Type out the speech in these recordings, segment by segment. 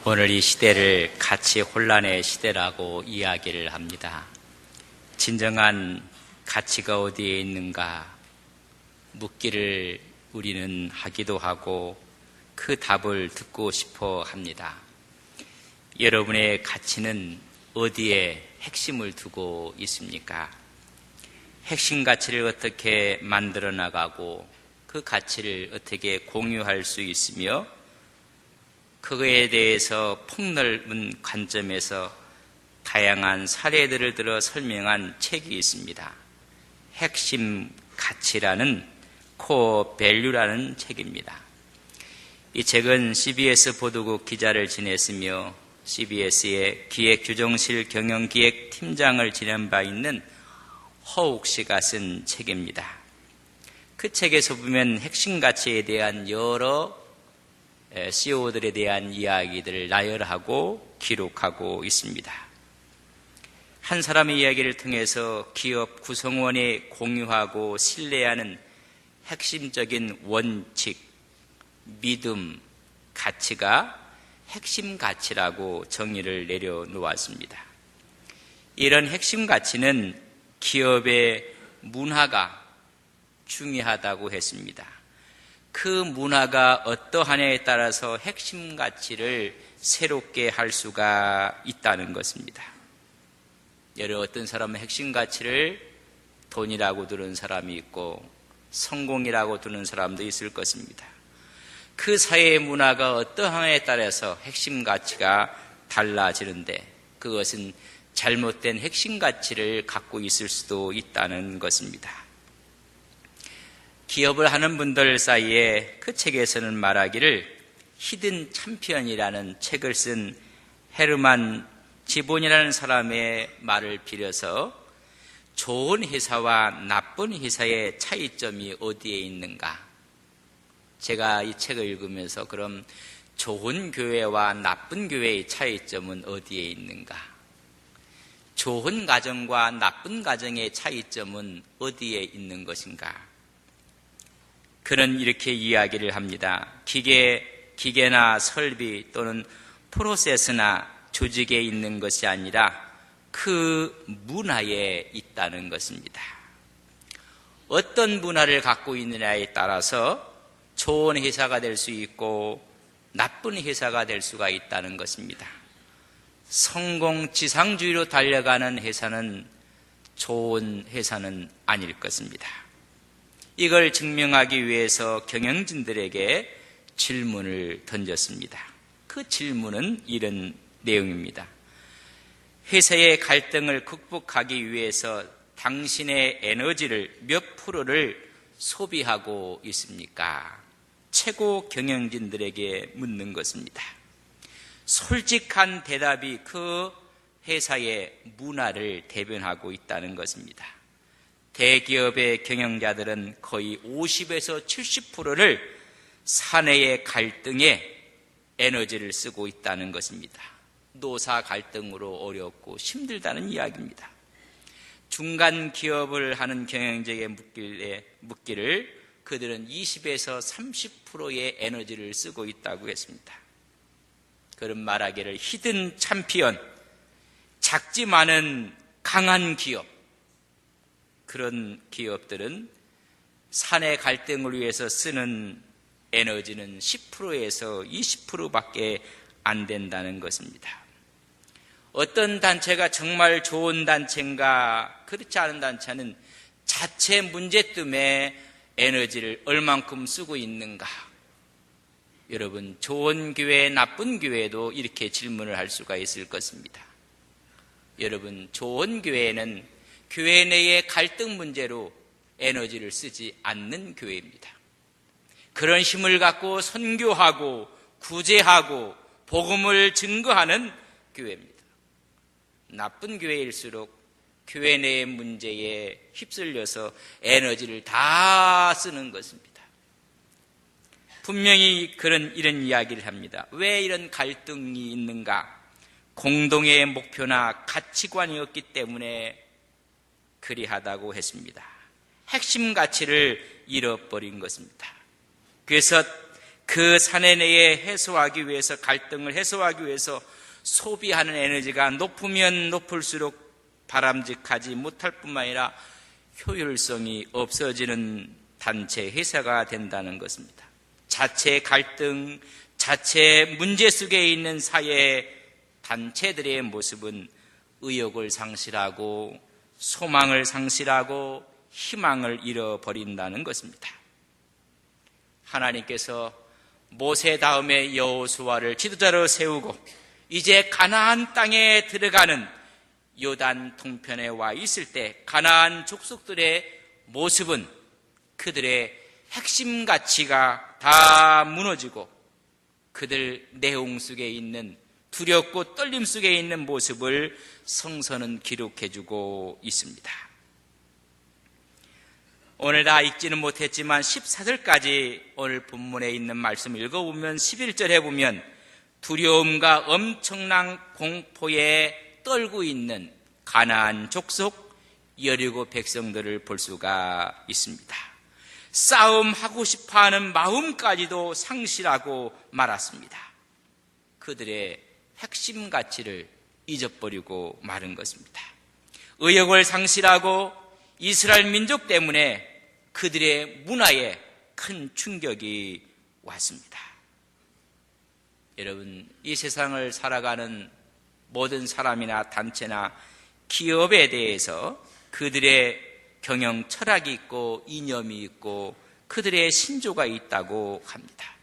오늘 이 시대를 가치 혼란의 시대라고 이야기를 합니다. 진정한 가치가 어디에 있는가 묻기를 우리는 하기도 하고 그 답을 듣고 싶어 합니다. 여러분의 가치는 어디에 핵심을 두고 있습니까? 핵심 가치를 어떻게 만들어 나가고 그 가치를 어떻게 공유할 수 있으며 그거에 대해서 폭넓은 관점에서 다양한 사례들을 들어 설명한 책이 있습니다. 핵심 가치라는 코어 밸류라는 책입니다. 이 책은 CBS 보도국 기자를 지냈으며 CBS의 기획규정실 경영기획팀장을 지낸 바 있는 허욱 씨가 쓴 책입니다. 그 책에서 보면 핵심 가치에 대한 여러 CEO들에 대한 이야기들을 나열하고 기록하고 있습니다. 한 사람의 이야기를 통해서 기업 구성원이 공유하고 신뢰하는 핵심적인 원칙, 믿음, 가치가 핵심 가치라고 정의를 내려놓았습니다. 이런 핵심 가치는 기업의 문화가 중요하다고 했습니다. 그 문화가 어떠하냐에 따라서 핵심 가치를 새롭게 할 수가 있다는 것입니다. 어떤 사람은 핵심 가치를 돈이라고 두는 사람이 있고 성공이라고 두는 사람도 있을 것입니다. 그 사회의 문화가 어떠하냐에 따라서 핵심 가치가 달라지는데 그것은 잘못된 핵심 가치를 갖고 있을 수도 있다는 것입니다. 기업을 하는 분들 사이에 그 책에서는 말하기를 히든 챔피언이라는 책을 쓴 헤르만 지본이라는 사람의 말을 빌어서 좋은 회사와 나쁜 회사의 차이점이 어디에 있는가? 제가 이 책을 읽으면서 그럼 좋은 교회와 나쁜 교회의 차이점은 어디에 있는가? 좋은 가정과 나쁜 가정의 차이점은 어디에 있는 것인가? 그는 이렇게 이야기를 합니다. 기계나 설비 또는 프로세스나 조직에 있는 것이 아니라 그 문화에 있다는 것입니다. 어떤 문화를 갖고 있느냐에 따라서 좋은 회사가 될 수 있고 나쁜 회사가 될 수가 있다는 것입니다. 성공지상주의로 달려가는 회사는 좋은 회사는 아닐 것입니다. 이걸 증명하기 위해서 경영진들에게 질문을 던졌습니다. 그 질문은 이런 내용입니다. 회사의 갈등을 극복하기 위해서 당신의 에너지를 몇 프로를 소비하고 있습니까? 최고 경영진들에게 묻는 것입니다. 솔직한 대답이 그 회사의 문화를 대변하고 있다는 것입니다. 대기업의 경영자들은 거의 50에서 70%를 사내의 갈등에 에너지를 쓰고 있다는 것입니다. 노사 갈등으로 어렵고 힘들다는 이야기입니다. 중간 기업을 하는 경영자에게 묻기를 그들은 20에서 30%의 에너지를 쓰고 있다고 했습니다. 그런 말하기를 히든 챔피언, 작지만은 강한 기업, 그런 기업들은 사내 갈등을 위해서 쓰는 에너지는 10%에서 20%밖에 안 된다는 것입니다. 어떤 단체가 정말 좋은 단체인가 그렇지 않은 단체는 자체 문제 때문에 에너지를 얼만큼 쓰고 있는가? 여러분, 좋은 교회, 나쁜 교회도 이렇게 질문을 할 수가 있을 것입니다. 여러분, 좋은 교회는 교회 내의 갈등 문제로 에너지를 쓰지 않는 교회입니다. 그런 힘을 갖고 선교하고 구제하고 복음을 증거하는 교회입니다. 나쁜 교회일수록 교회 내의 문제에 휩쓸려서 에너지를 다 쓰는 것입니다. 분명히 이런 이야기를 합니다. 왜 이런 갈등이 있는가? 공동의 목표나 가치관이 없기 때문에 그리하다고 했습니다. 핵심 가치를 잃어버린 것입니다. 그래서 그 사내내에 해소하기 위해서, 갈등을 해소하기 위해서 소비하는 에너지가 높으면 높을수록 바람직하지 못할 뿐만 아니라 효율성이 없어지는 단체, 회사가 된다는 것입니다. 자체 갈등, 자체 문제 속에 있는 사회 단체들의 모습은 의욕을 상실하고 소망을 상실하고 희망을 잃어버린다는 것입니다. 하나님께서 모세 다음에 여호수아를 지도자로 세우고 이제 가나안 땅에 들어가는 요단 동편에 와 있을 때 가나안 족속들의 모습은 그들의 핵심 가치가 다 무너지고 그들 내용 속에 있는 두렵고 떨림 속에 있는 모습을 성서는 기록해주고 있습니다. 오늘 다 읽지는 못했지만 14절까지 오늘 본문에 있는 말씀을 읽어보면 11절에 보면 두려움과 엄청난 공포에 떨고 있는 가나안 족속 여리고 백성들을 볼 수가 있습니다. 싸움하고 싶어하는 마음까지도 상실하고 말았습니다. 그들의 핵심 가치를 잊어버리고 마른 것입니다. 의욕을 상실하고 이스라엘 민족 때문에 그들의 문화에 큰 충격이 왔습니다. 여러분, 이 세상을 살아가는 모든 사람이나 단체나 기업에 대해서 그들의 경영 철학이 있고 이념이 있고 그들의 신조가 있다고 합니다.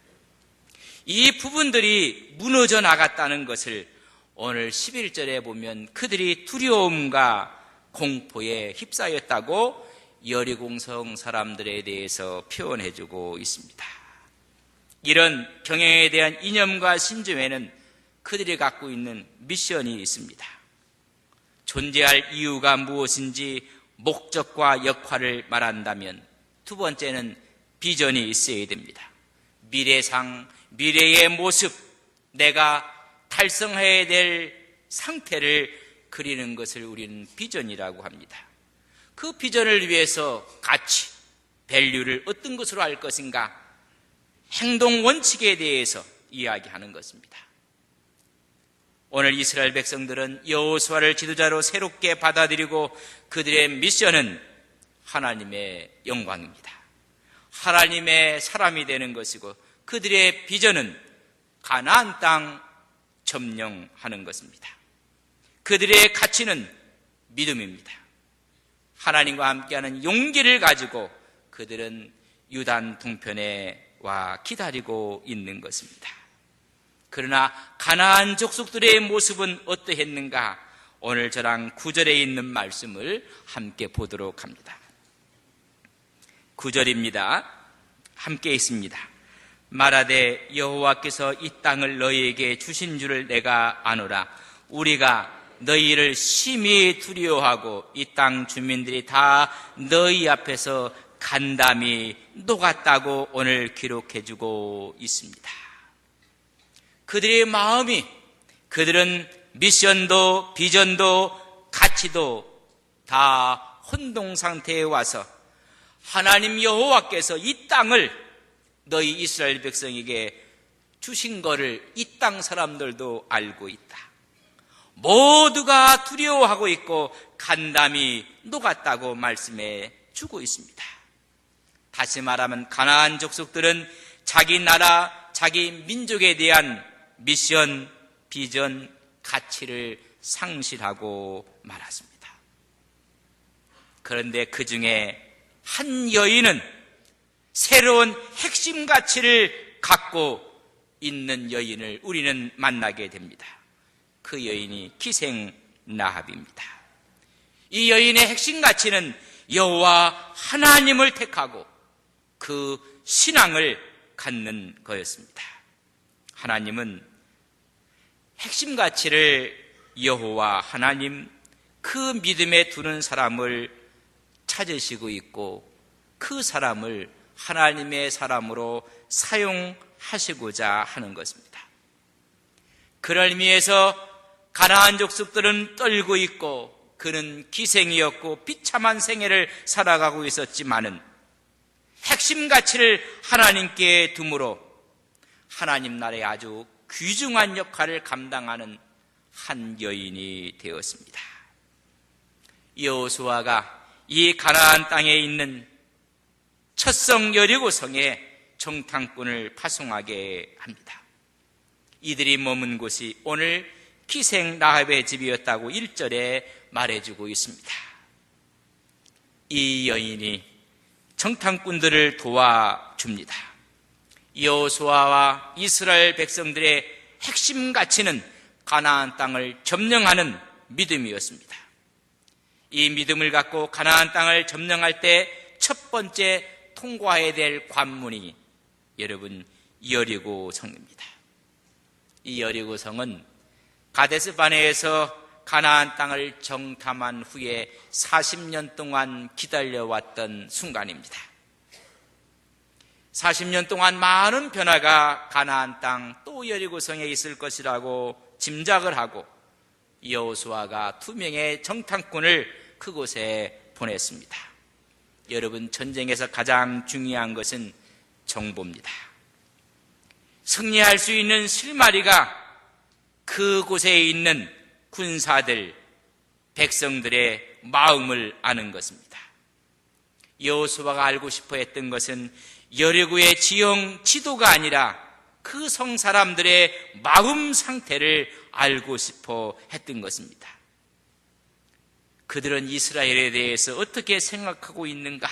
이 부분들이 무너져 나갔다는 것을 오늘 11절에 보면 그들이 두려움과 공포에 휩싸였다고 여리고성 사람들에 대해서 표현해주고 있습니다. 이런 경영에 대한 이념과 신조에는 그들이 갖고 있는 미션이 있습니다. 존재할 이유가 무엇인지 목적과 역할을 말한다면 두 번째는 비전이 있어야 됩니다. 미래상, 미래의 모습, 내가 달성해야 될 상태를 그리는 것을 우리는 비전이라고 합니다. 그 비전을 위해서 가치, 밸류를 어떤 것으로 할 것인가, 행동 원칙에 대해서 이야기하는 것입니다. 오늘 이스라엘 백성들은 여호수아를 지도자로 새롭게 받아들이고 그들의 미션은 하나님의 영광입니다. 하나님의 사람이 되는 것이고 그들의 비전은 가나안 땅 점령하는 것입니다. 그들의 가치는 믿음입니다. 하나님과 함께하는 용기를 가지고 그들은 유단 동편에 와 기다리고 있는 것입니다. 그러나 가나안 족속들의 모습은 어떠했는가? 오늘 저랑 9절에 있는 말씀을 함께 보도록 합니다. 9절입니다. 함께 있습니다. 말하되 여호와께서 이 땅을 너희에게 주신 줄을 내가 아노라. 우리가 너희를 심히 두려워하고 이 땅 주민들이 다 너희 앞에서 간담이 녹았다고 오늘 기록해주고 있습니다. 그들의 마음이, 그들은 미션도 비전도 가치도 다 혼동 상태에 와서 하나님 여호와께서 이 땅을 너희 이스라엘 백성에게 주신 것을 이 땅 사람들도 알고 있다. 모두가 두려워하고 있고 간담이 녹았다고 말씀해 주고 있습니다. 다시 말하면 가나안 족속들은 자기 나라, 자기 민족에 대한 미션, 비전, 가치를 상실하고 말았습니다. 그런데 그 중에 한 여인은 새로운 핵심 가치를 갖고 있는 여인을 우리는 만나게 됩니다. 그 여인이 기생 라합입니다. 이 여인의 핵심 가치는 여호와 하나님을 택하고 그 신앙을 갖는 거였습니다. 하나님은 핵심 가치를 여호와 하나님, 그 믿음에 두는 사람을 찾으시고 있고 그 사람을 하나님의 사람으로 사용하시고자 하는 것입니다. 그럴 의미에서 가나안 족속들은 떨고 있고 그는 기생이었고 비참한 생애를 살아가고 있었지만은 핵심 가치를 하나님께 두므로 하나님 나라의 아주 귀중한 역할을 감당하는 한 여인이 되었습니다. 여호수아가 이 가나안 땅에 있는 첫 성 여리고성에 정탐꾼을 파송하게 합니다. 이들이 머문 곳이 오늘 기생 라합의 집이었다고 1절에 말해주고 있습니다. 이 여인이 정탐꾼들을 도와줍니다. 여호수아와 이스라엘 백성들의 핵심 가치는 가나안 땅을 점령하는 믿음이었습니다. 이 믿음을 갖고 가나안 땅을 점령할 때 첫 번째 통과해야 될 관문이 여러분 여리고 성입니다. 이 여리고 성은 가데스 바네에서 가나안 땅을 정탐한 후에 40년 동안 기다려왔던 순간입니다. 40년 동안 많은 변화가 가나안 땅 또 여리고성에 있을 것이라고 짐작을 하고 여호수아가 2명의 정탐꾼을 그곳에 보냈습니다. 여러분, 전쟁에서 가장 중요한 것은 정보입니다. 승리할 수 있는 실마리가 그곳에 있는 군사들, 백성들의 마음을 아는 것입니다. 여호수아가 알고 싶어 했던 것은 여리고의 지형 지도가 아니라 그 성 사람들의 마음 상태를 알고 싶어 했던 것입니다. 그들은 이스라엘에 대해서 어떻게 생각하고 있는가?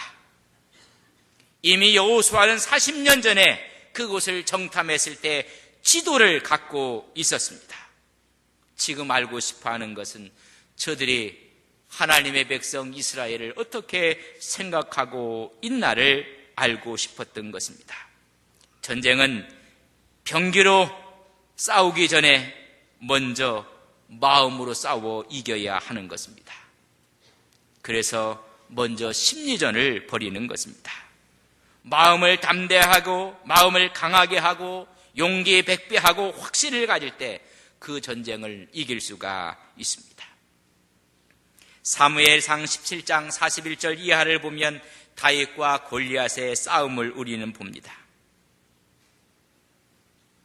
이미 여호수아는 40년 전에 그곳을 정탐했을 때 지도를 갖고 있었습니다. 지금 알고 싶어 하는 것은 저들이 하나님의 백성 이스라엘을 어떻게 생각하고 있나를 알고 싶었던 것입니다. 전쟁은 병기로 싸우기 전에 먼저 마음으로 싸워 이겨야 하는 것입니다. 그래서 먼저 심리전을 벌이는 것입니다. 마음을 담대하고 마음을 강하게 하고 용기 백배하고 확신을 가질 때 그 전쟁을 이길 수가 있습니다. 사무엘상 17장 41절 이하를 보면 다윗과 골리앗의 싸움을 우리는 봅니다.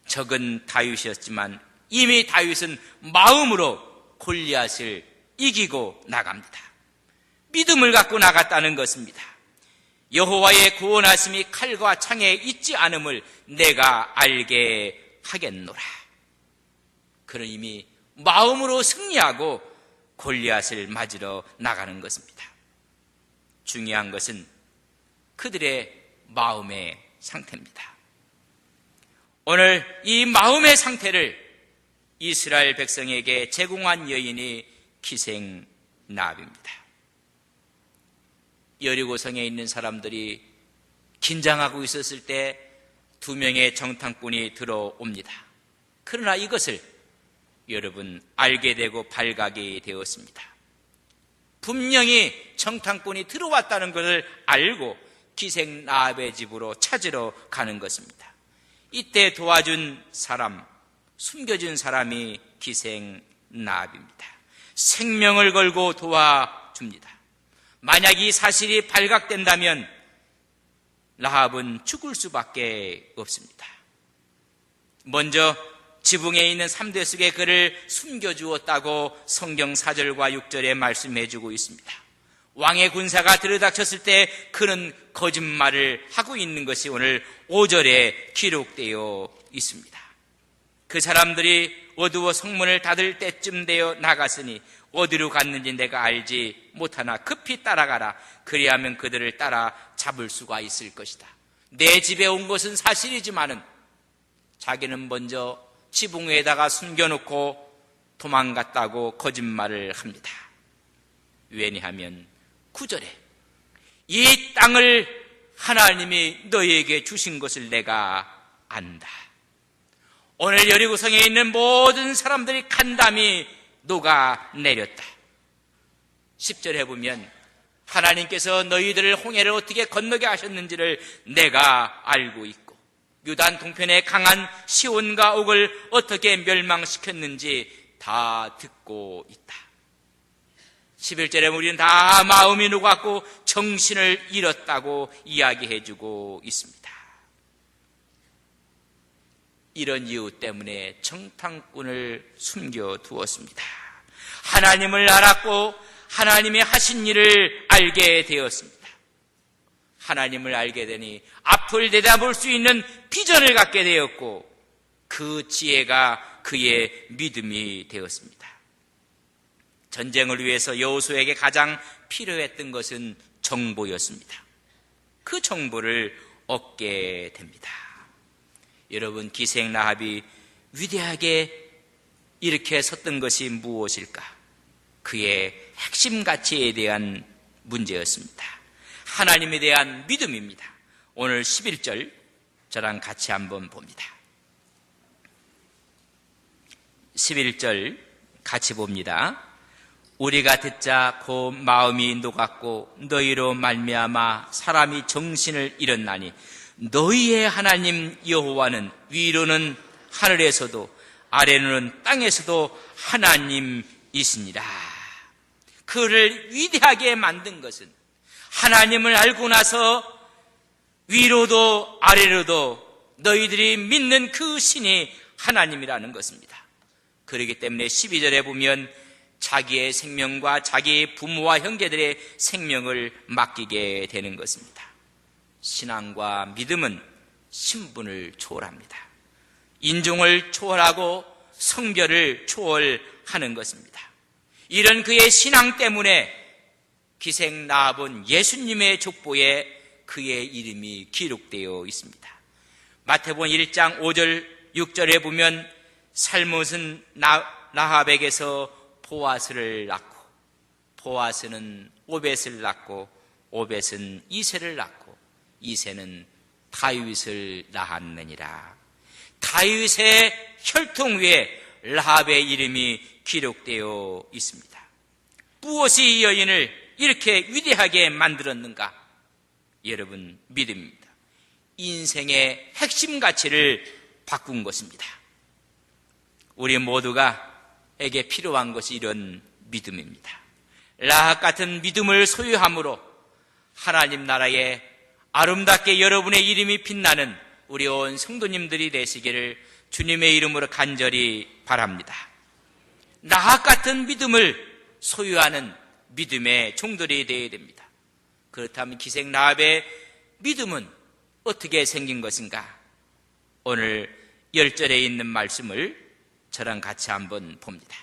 적은 다윗이었지만 이미 다윗은 마음으로 골리앗을 이기고 나갑니다. 믿음을 갖고 나갔다는 것입니다. 여호와의 구원하심이 칼과 창에 있지 않음을 내가 알게 하겠노라. 그는 이미 마음으로 승리하고 골리앗을 맞으러 나가는 것입니다. 중요한 것은 그들의 마음의 상태입니다. 오늘 이 마음의 상태를 이스라엘 백성에게 제공한 여인이 기생 라합입니다. 여리고성에 있는 사람들이 긴장하고 있었을 때 2명의 정탐꾼이 들어옵니다. 그러나 이것을 여러분 알게 되고 발각이 되었습니다. 분명히 정탐꾼이 들어왔다는 것을 알고 기생 라합의 집으로 찾으러 가는 것입니다. 이때 도와준 사람, 숨겨준 사람이 기생 라합입니다. 생명을 걸고 도와줍니다. 만약 이 사실이 발각된다면 라합은 죽을 수밖에 없습니다. 먼저 지붕에 있는 3대 속에 그를 숨겨주었다고 성경 4절과 6절에 말씀해주고 있습니다. 왕의 군사가 들이닥쳤을 때 그는 거짓말을 하고 있는 것이 오늘 5절에 기록되어 있습니다. 그 사람들이 어두워 성문을 닫을 때쯤 되어 나갔으니 어디로 갔는지 내가 알지 못하나 급히 따라가라. 그리하면 그들을 따라 잡을 수가 있을 것이다. 내 집에 온 것은 사실이지만은 자기는 먼저 지붕 위에다가 숨겨놓고 도망갔다고 거짓말을 합니다. 왜냐하면 9절에 이 땅을 하나님이 너희에게 주신 것을 내가 안다. 오늘 여리고성에 있는 모든 사람들이 간담이 녹아내렸다. 10절에 보면 하나님께서 너희들을 홍해를 어떻게 건너게 하셨는지를 내가 알고 있고 유단 동편의 강한 시온과 옥을 어떻게 멸망시켰는지 다 듣고 있다. 11절에 우리는 다 마음이 녹았고 정신을 잃었다고 이야기해주고 있습니다. 이런 이유 때문에 정탐꾼을 숨겨두었습니다. 하나님을 알았고 하나님의 하신 일을 알게 되었습니다. 하나님을 알게 되니 앞을 내다볼 수 있는 비전을 갖게 되었고 그 지혜가 그의 믿음이 되었습니다. 전쟁을 위해서 여호수아에게 가장 필요했던 것은 정보였습니다. 그 정보를 얻게 됩니다. 여러분, 기생 라합이 위대하게 이렇게 섰던 것이 무엇일까? 그의 핵심 가치에 대한 문제였습니다. 하나님에 대한 믿음입니다. 오늘 11절 저랑 같이 한번 봅니다. 11절 같이 봅니다. 우리가 듣자 곧 마음이 녹았고 너희로 말미암아 사람이 정신을 잃었나니 너희의 하나님 여호와는 위로는 하늘에서도 아래로는 땅에서도 하나님이시니라. 그를 위대하게 만든 것은 하나님을 알고 나서 위로도 아래로도 너희들이 믿는 그 신이 하나님이라는 것입니다. 그렇기 때문에 12절에 보면 자기의 생명과 자기 부모와 형제들의 생명을 맡기게 되는 것입니다. 신앙과 믿음은 신분을 초월합니다. 인종을 초월하고 성별을 초월하는 것입니다. 이런 그의 신앙 때문에 기생 라합은 예수님의 족보에 그의 이름이 기록되어 있습니다. 마태복음 1장 5절 6절에 보면 살못은 라합에게서 보아스를 낳고 보아스는 오벳을 낳고 오벳은 이새를 낳고 이새는 다윗을 낳았느니라. 다윗의 혈통 위에 라합의 이름이 기록되어 있습니다. 무엇이 이 여인을 이렇게 위대하게 만들었는가? 여러분, 믿음입니다. 인생의 핵심 가치를 바꾼 것입니다. 우리 모두가 에게 필요한 것이 이런 믿음입니다. 라합 같은 믿음을 소유함으로 하나님 나라에 아름답게 여러분의 이름이 빛나는 우리 온 성도님들이 되시기를 주님의 이름으로 간절히 바랍니다. 라합 같은 믿음을 소유하는 믿음의 종들이 되어야 됩니다. 그렇다면 기생 라합의 믿음은 어떻게 생긴 것인가? 오늘 10절에 있는 말씀을 저랑 같이 한번 봅니다.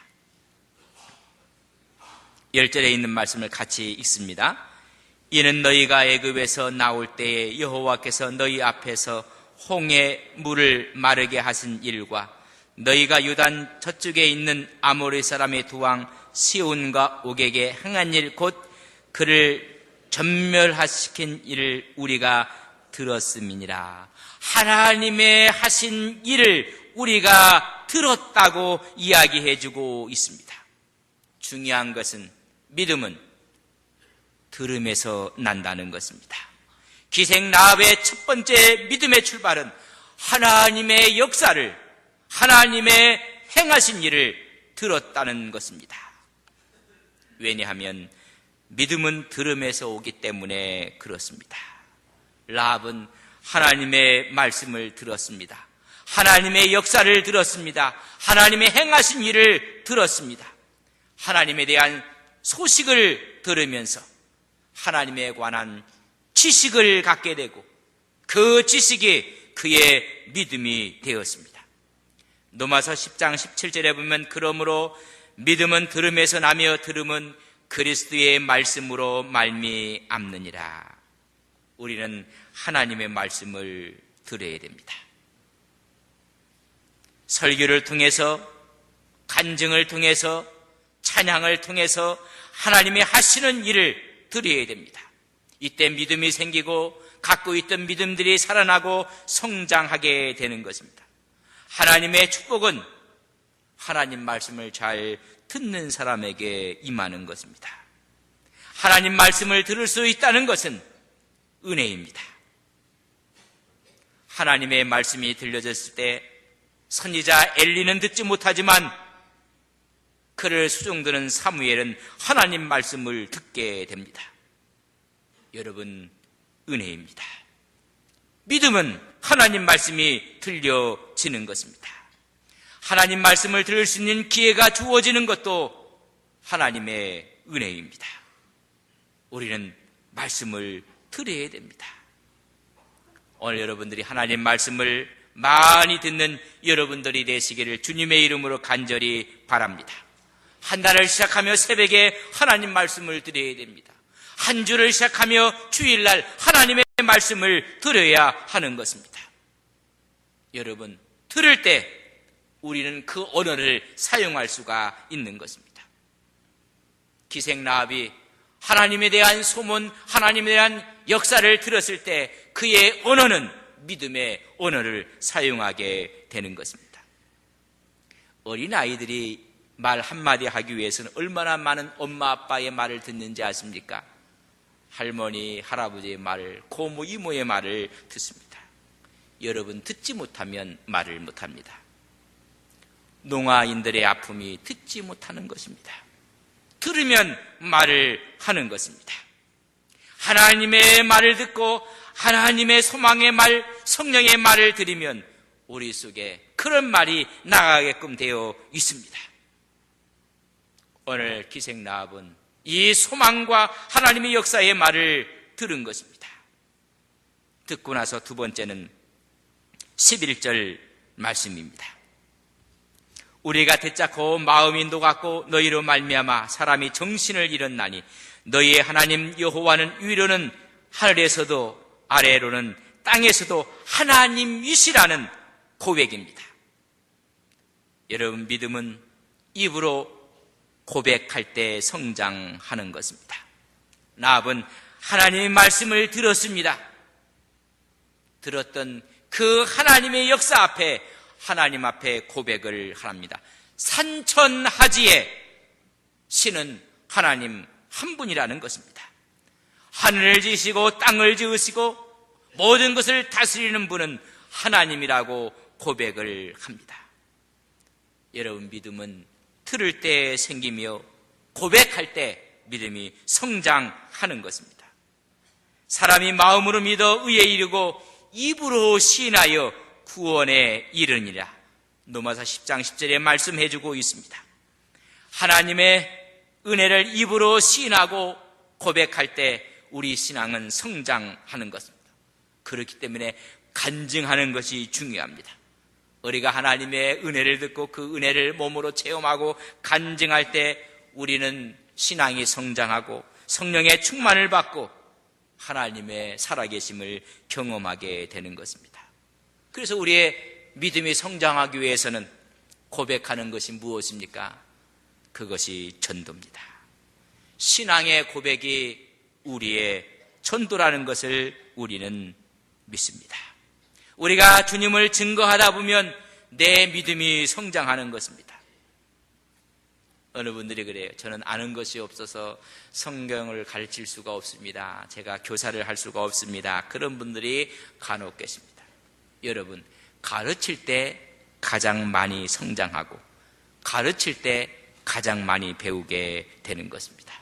10절에 있는 말씀을 같이 읽습니다. 이는 너희가 애굽에서 나올 때에 여호와께서 너희 앞에서 홍해 물을 마르게 하신 일과 너희가 요단 저쪽에 있는 아모리 사람의 두 왕 시온과 옥에게 행한 일 곧 그를 전멸시킨 일을 우리가 들었음이니라. 하나님의 하신 일을 우리가 들었다고 이야기해주고 있습니다. 중요한 것은 믿음은 들음에서 난다는 것입니다. 기생 라합의 첫 번째 믿음의 출발은 하나님의 역사를, 하나님의 행하신 일을 들었다는 것입니다. 왜냐하면 믿음은 들음에서 오기 때문에 그렇습니다. 라합은 하나님의 말씀을 들었습니다. 하나님의 역사를 들었습니다. 하나님의 행하신 일을 들었습니다. 하나님에 대한 소식을 들으면서 하나님에 관한 지식을 갖게 되고 그 지식이 그의 믿음이 되었습니다. 로마서 10장 17절에 보면 그러므로 믿음은 들음에서 나며 들음은 그리스도의 말씀으로 말미암느니라. 우리는 하나님의 말씀을 들어야 됩니다. 설교를 통해서, 간증을 통해서, 찬양을 통해서 하나님의 하시는 일을 드려야 됩니다. 이때 믿음이 생기고 갖고 있던 믿음들이 살아나고 성장하게 되는 것입니다. 하나님의 축복은 하나님 말씀을 잘 듣는 사람에게 임하는 것입니다. 하나님 말씀을 들을 수 있다는 것은 은혜입니다. 하나님의 말씀이 들려졌을 때 선지자 엘리는 듣지 못하지만 그를 수종드는 사무엘은 하나님 말씀을 듣게 됩니다. 여러분, 은혜입니다. 믿음은 하나님 말씀이 들려집니다. 주어지는 것입니다. 하나님 말씀을 들을 수 있는 기회가 주어지는 것도 하나님의 은혜입니다. 우리는 말씀을 들어야 됩니다. 오늘 여러분들이 하나님 말씀을 많이 듣는 여러분들이 되시기를 주님의 이름으로 간절히 바랍니다. 한 달을 시작하며 새벽에 하나님 말씀을 드려야 됩니다. 한 주를 시작하며 주일날 하나님의 말씀을 들어야 하는 것입니다. 여러분, 들을 때 우리는 그 언어를 사용할 수가 있는 것입니다. 기생라합이 하나님에 대한 소문, 하나님에 대한 역사를 들었을 때 그의 언어는 믿음의 언어를 사용하게 되는 것입니다. 어린아이들이 말 한마디 하기 위해서는 얼마나 많은 엄마 아빠의 말을 듣는지 아십니까? 할머니, 할아버지의 말을, 고모, 이모의 말을 듣습니다. 여러분, 듣지 못하면 말을 못합니다. 농아인들의 아픔이 듣지 못하는 것입니다. 들으면 말을 하는 것입니다. 하나님의 말을 듣고 하나님의 소망의 말, 성령의 말을 들으면 우리 속에 그런 말이 나가게끔 되어 있습니다. 오늘 기생라합은 이 소망과 하나님의 역사의 말을 들은 것입니다. 듣고 나서 두 번째는 11절 말씀입니다. 우리가 듣자고 마음이 녹았고 너희로 말미암아 사람이 정신을 잃었나니 너희의 하나님 여호와는 위로는 하늘에서도 아래로는 땅에서도 하나님이시라는 고백입니다. 여러분, 믿음은 입으로 고백할 때 성장하는 것입니다. 라합은 하나님의 말씀을 들었습니다. 들었던 그 하나님의 역사 앞에 하나님 앞에 고백을 합니다. 산천하지에 신은 하나님 한 분이라는 것입니다. 하늘을 지으시고 땅을 지으시고 모든 것을 다스리는 분은 하나님이라고 고백을 합니다. 여러분, 믿음은 들을 때 생기며 고백할 때 믿음이 성장하는 것입니다. 사람이 마음으로 믿어 의에 이르고 입으로 시인하여 구원에 이르니라. 로마서 10장 10절에 말씀해주고 있습니다. 하나님의 은혜를 입으로 시인하고 고백할 때 우리 신앙은 성장하는 것입니다. 그렇기 때문에 간증하는 것이 중요합니다. 우리가 하나님의 은혜를 듣고 그 은혜를 몸으로 체험하고 간증할 때 우리는 신앙이 성장하고 성령의 충만을 받고 하나님의 살아계심을 경험하게 되는 것입니다. 그래서 우리의 믿음이 성장하기 위해서는 고백하는 것이 무엇입니까? 그것이 전도입니다. 신앙의 고백이 우리의 전도라는 것을 우리는 믿습니다. 우리가 주님을 증거하다 보면 내 믿음이 성장하는 것입니다. 어느 분들이 그래요. 저는 아는 것이 없어서 성경을 가르칠 수가 없습니다. 제가 교사를 할 수가 없습니다. 그런 분들이 간혹 계십니다. 여러분, 가르칠 때 가장 많이 성장하고 가르칠 때 가장 많이 배우게 되는 것입니다.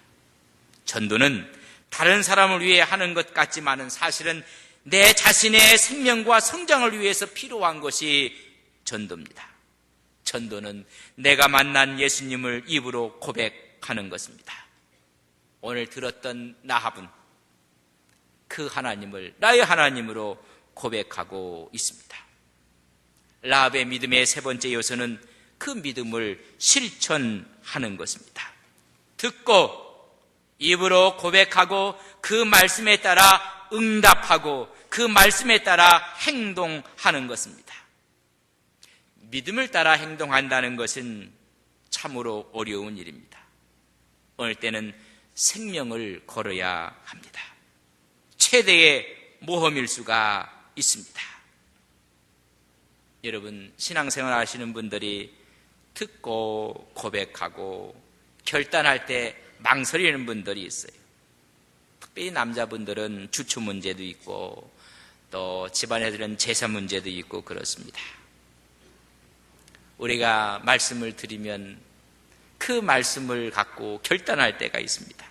전도는 다른 사람을 위해 하는 것 같지만은 사실은 내 자신의 생명과 성장을 위해서 필요한 것이 전도입니다. 전도는 내가 만난 예수님을 입으로 고백하는 것입니다. 오늘 들었던 라합은 그 하나님을 나의 하나님으로 고백하고 있습니다. 라합의 믿음의 세 번째 요소는 그 믿음을 실천하는 것입니다. 듣고 입으로 고백하고 그 말씀에 따라 응답하고 그 말씀에 따라 행동하는 것입니다. 믿음을 따라 행동한다는 것은 참으로 어려운 일입니다. 어느 때는 생명을 걸어야 합니다. 최대의 모험일 수가 있습니다. 여러분, 신앙생활 하시는 분들이 듣고 고백하고 결단할 때 망설이는 분들이 있어요. 특별히 남자분들은 주초 문제도 있고 또 집안에들은 제사 문제도 있고 그렇습니다. 우리가 말씀을 들으면 그 말씀을 갖고 결단할 때가 있습니다.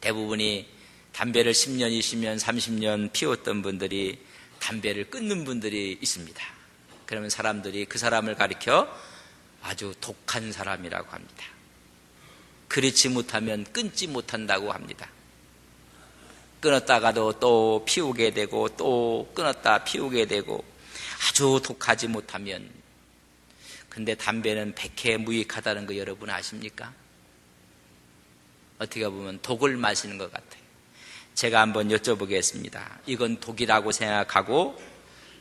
대부분이 담배를 10년, 20년, 30년 피웠던 분들이 담배를 끊는 분들이 있습니다. 그러면 사람들이 그 사람을 가리켜 아주 독한 사람이라고 합니다. 그렇지 못하면 끊지 못한다고 합니다. 끊었다가도 또 피우게 되고 또 끊었다 피우게 되고 아주 독하지 못하면. 근데 담배는 백해무익하다는 거 여러분 아십니까? 어떻게 보면 독을 마시는 것 같아요. 제가 한번 여쭤보겠습니다. 이건 독이라고 생각하고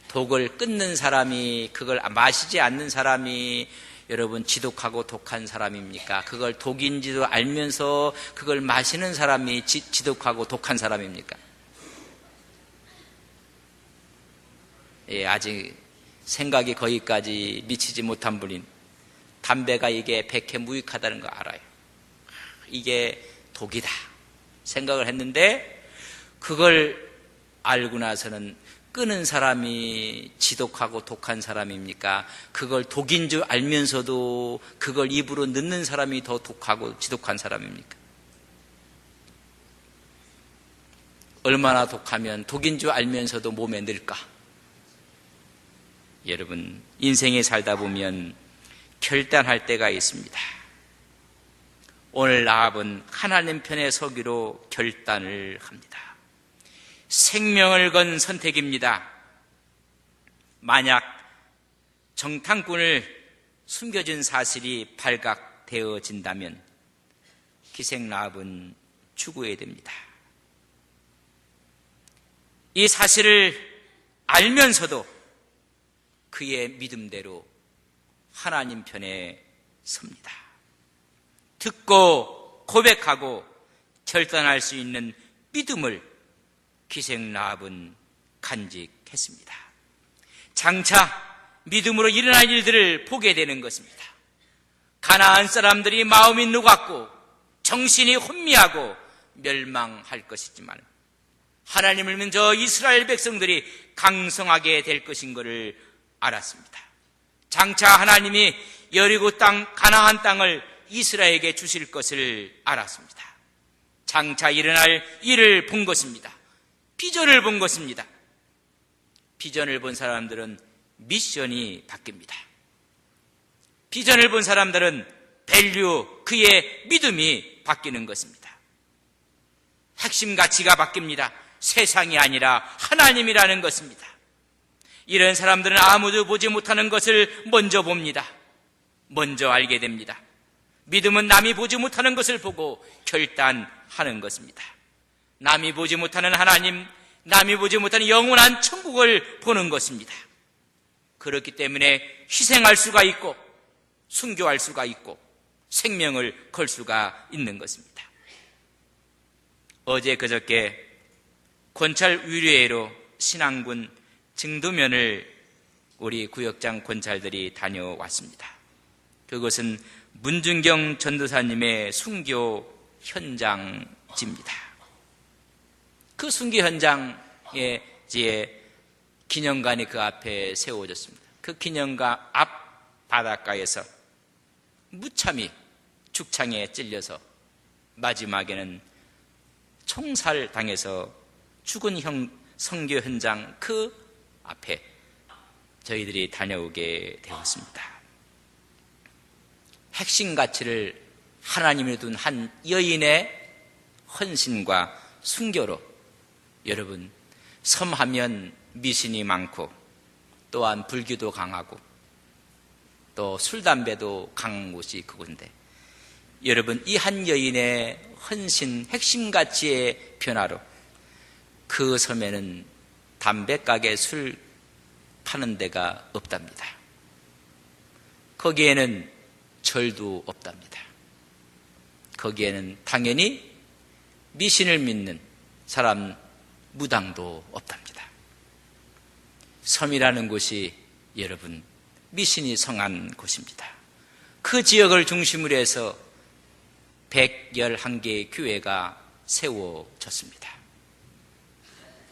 독을 끊는 사람이, 그걸 마시지 않는 사람이 여러분 지독하고 독한 사람입니까? 그걸 독인지도 알면서 그걸 마시는 사람이 지독하고 독한 사람입니까? 예, 아직 생각이 거기까지 미치지 못한 분인, 담배가 이게 백해무익하다는 거 알아요. 이게 독이다 생각을 했는데 그걸 알고 나서는 끊은 사람이 지독하고 독한 사람입니까? 그걸 독인 줄 알면서도 그걸 입으로 넣는 사람이 더 독하고 지독한 사람입니까? 얼마나 독하면 독인 줄 알면서도 몸에 넣을까? 여러분, 인생에 살다 보면 결단할 때가 있습니다. 오늘 라합은 하나님 편에 서기로 결단을 합니다. 생명을 건 선택입니다. 만약 정탐꾼을 숨겨준 사실이 발각되어진다면 기생 라합은 죽어야 됩니다. 이 사실을 알면서도 그의 믿음대로 하나님 편에 섭니다. 듣고 고백하고 결단할 수 있는 믿음을 기생 라합은 간직했습니다. 장차 믿음으로 일어날 일들을 보게 되는 것입니다. 가나안 사람들이 마음이 녹았고 정신이 혼미하고 멸망할 것이지만 하나님을 믿어 이스라엘 백성들이 강성하게 될 것인 것을 알았습니다. 장차 하나님이 여리고 땅, 가나안 땅을 이스라엘에게 주실 것을 알았습니다. 장차 일어날 일을 본 것입니다. 비전을 본 것입니다. 비전을 본 사람들은 미션이 바뀝니다. 비전을 본 사람들은 밸류, 그의 믿음이 바뀌는 것입니다. 핵심 가치가 바뀝니다. 세상이 아니라 하나님이라는 것입니다. 이런 사람들은 아무도 보지 못하는 것을 먼저 봅니다. 먼저 알게 됩니다. 믿음은 남이 보지 못하는 것을 보고 결단하는 것입니다. 남이 보지 못하는 하나님, 남이 보지 못하는 영원한 천국을 보는 것입니다. 그렇기 때문에 희생할 수가 있고 순교할 수가 있고 생명을 걸 수가 있는 것입니다. 어제 그저께 권찰 위례로 신안군 증도면을 우리 구역장 권찰들이 다녀왔습니다. 그것은 문준경 전도사님의 순교 현장지입니다. 그 순교 현장에 기념관이 그 앞에 세워졌습니다. 그 기념관 앞 바닷가에서 무참히 죽창에 찔려서 마지막에는 총살당해서 죽은 선교 현장 그 앞에 저희들이 다녀오게 되었습니다. 핵심 가치를 하나님에 둔 한 여인의 헌신과 순교로 여러분, 섬하면 미신이 많고 또한 불교도 강하고 또 술, 담배도 강한 곳이 그곳인데 여러분, 이 한 여인의 헌신, 핵심 가치의 변화로 그 섬에는 담배가게 술 파는 데가 없답니다. 거기에는 절도 없답니다. 거기에는 당연히 미신을 믿는 사람 무당도 없답니다. 섬이라는 곳이 여러분 미신이 성한 곳입니다. 그 지역을 중심으로 해서 111개의 교회가 세워졌습니다.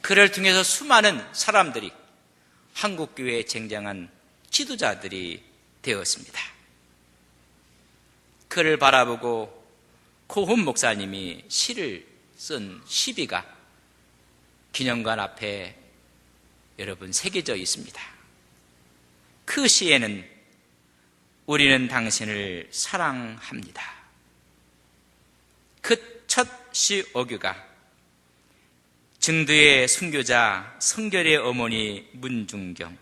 그를 통해서 수많은 사람들이 한국교회에 쟁쟁한 지도자들이 되었습니다. 그를 바라보고 고훈 목사님이 시를 쓴 시비가 기념관 앞에 여러분 새겨져 있습니다. 그 시에는 우리는 당신을 사랑합니다. 그 첫 시어교가 증두의 순교자 성결의 어머니 문중경,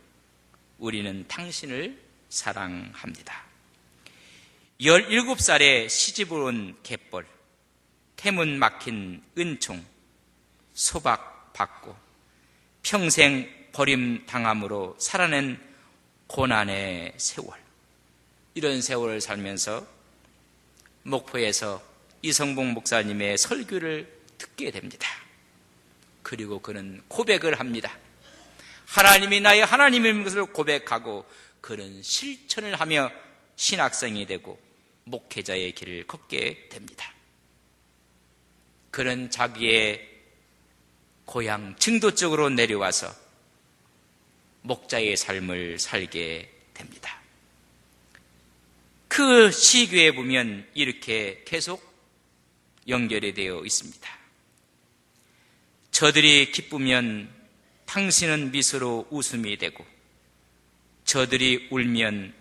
우리는 당신을 사랑합니다. 17살에 시집을 온 갯벌, 태문 막힌 은총, 소박받고 평생 버림당함으로 살아낸 고난의 세월, 이런 세월을 살면서 목포에서 이성봉 목사님의 설교를 듣게 됩니다. 그리고 그는 고백을 합니다. 하나님이 나의 하나님인 것을 고백하고 그는 실천을 하며 신학생이 되고 목회자의 길을 걷게 됩니다. 그는 자기의 고향 증도 쪽으로 내려와서 목자의 삶을 살게 됩니다. 그 시교에 보면 이렇게 계속 연결이 되어 있습니다. 저들이 기쁘면 당신은 미소로 웃음이 되고, 저들이 울면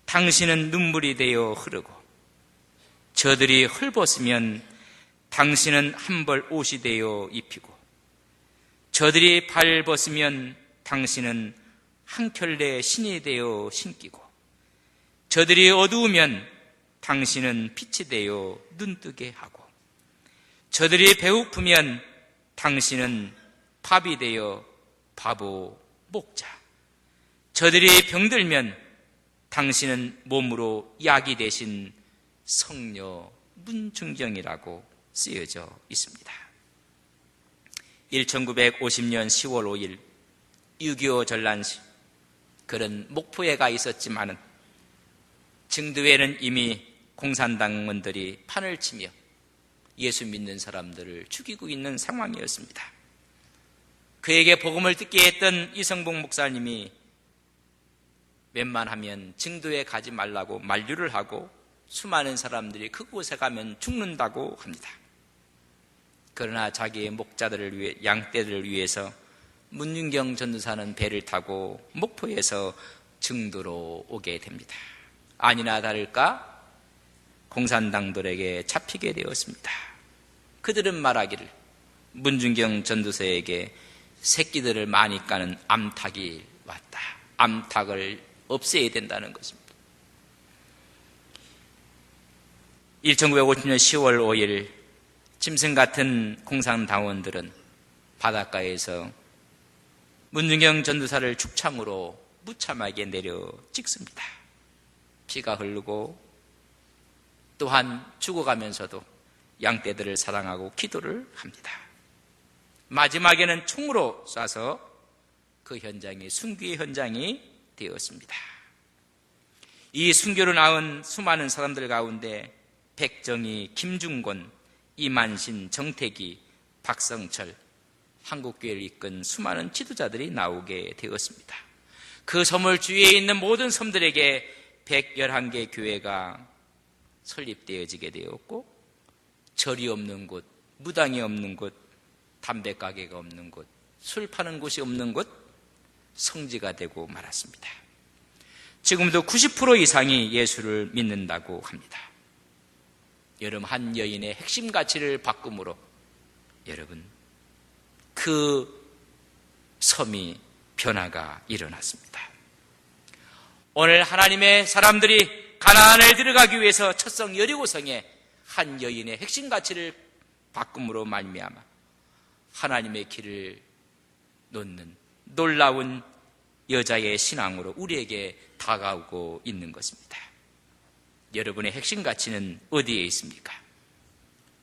당신은 눈물이 되어 흐르고, 저들이 헐벗으면 당신은 한벌 옷이 되어 입히고, 저들이 발벗으면 당신은 한 켤레 신이 되어 신기고, 저들이 어두우면 당신은 빛이 되어 눈뜨게 하고, 저들이 배고프면 당신은 밥이 되어 바보 목자, 저들이 병들면 당신은 몸으로 약이 되신 성녀 문중경이라고 쓰여져 있습니다. 1950년 10월 5일 6.25 전란시, 그런 목포에 가 있었지만은 증두에는 이미 공산당원들이 판을 치며 예수 믿는 사람들을 죽이고 있는 상황이었습니다. 그에게 복음을 듣게 했던 이성봉 목사님이 웬만하면 증도에 가지 말라고 만류를 하고, 수많은 사람들이 그곳에 가면 죽는다고 합니다. 그러나 자기의 목자들을 위해, 양떼들을 위해서 문중경 전도사는 배를 타고 목포에서 증도로 오게 됩니다. 아니나 다를까 공산당들에게 잡히게 되었습니다. 그들은 말하기를 문중경 전도사에게 새끼들을 많이 까는 암탉이 왔다. 암탉을 없애야 된다는 것입니다. 1950년 10월 5일 짐승 같은 공산당원들은 바닷가에서 문중경 전도사를 죽창으로 무참하게 내려 찍습니다. 피가 흐르고 또한 죽어가면서도 양떼들을 사랑하고 기도를 합니다. 마지막에는 총으로 쏴서 그 현장이 순교의 현장이 되었습니다. 이 순교로 나온 수많은 사람들 가운데 백정희, 김중곤, 이만신, 정태기, 박성철, 한국교회를 이끈 수많은 지도자들이 나오게 되었습니다. 그 섬을 주위에 있는 모든 섬들에게 111개 교회가 설립되어지게 되었고, 절이 없는 곳, 무당이 없는 곳, 담배가게가 없는 곳, 술 파는 곳이 없는 곳, 성지가 되고 말았습니다. 지금도 90% 이상이 예수를 믿는다고 합니다. 여러분, 한 여인의 핵심 가치를 바꿈으로 여러분, 그 섬이 변화가 일어났습니다. 오늘 하나님의 사람들이 가나안을 들어가기 위해서 첫성 여리고성에 한 여인의 핵심 가치를 바꿈으로 말미암아 하나님의 길을 놓는 놀라운 여자의 신앙으로 우리에게 다가오고 있는 것입니다. 여러분의 핵심 가치는 어디에 있습니까?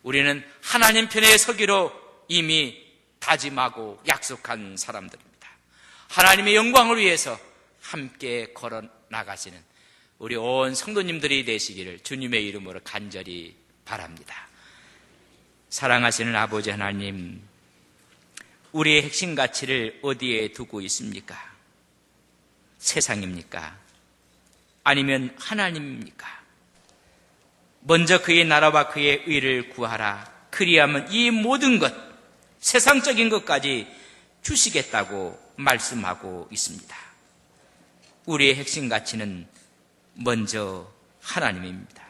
우리는 하나님 편에 서기로 이미 다짐하고 약속한 사람들입니다. 하나님의 영광을 위해서 함께 걸어 나가시는 우리 온 성도님들이 되시기를 주님의 이름으로 간절히 바랍니다. 사랑하시는 아버지 하나님, 우리의 핵심 가치를 어디에 두고 있습니까? 세상입니까? 아니면 하나님입니까? 먼저 그의 나라와 그의 의를 구하라. 그리하면 이 모든 것, 세상적인 것까지 주시겠다고 말씀하고 있습니다. 우리의 핵심 가치는 먼저 하나님입니다.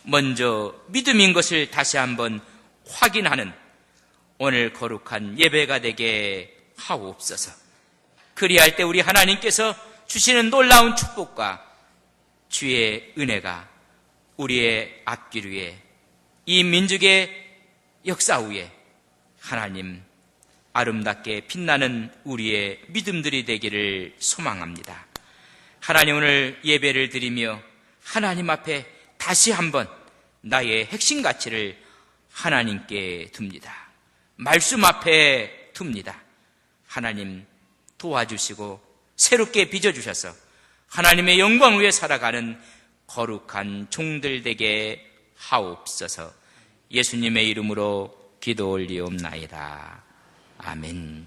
먼저 믿음인 것을 다시 한번 확인하는 오늘 거룩한 예배가 되게 하옵소서. 그리할 때 우리 하나님께서 주시는 놀라운 축복과 주의 은혜가 우리의 앞길 위에, 이 민족의 역사 위에 하나님 아름답게 빛나는 우리의 믿음들이 되기를 소망합니다. 하나님, 오늘 예배를 드리며 하나님 앞에 다시 한번 나의 핵심 가치를 하나님께 둡니다. 말씀 앞에 둡니다. 하나님 도와주시고 새롭게 빚어주셔서 하나님의 영광 위에 살아가는 거룩한 종들 되게 하옵소서. 예수님의 이름으로 기도 올리옵나이다. 아멘.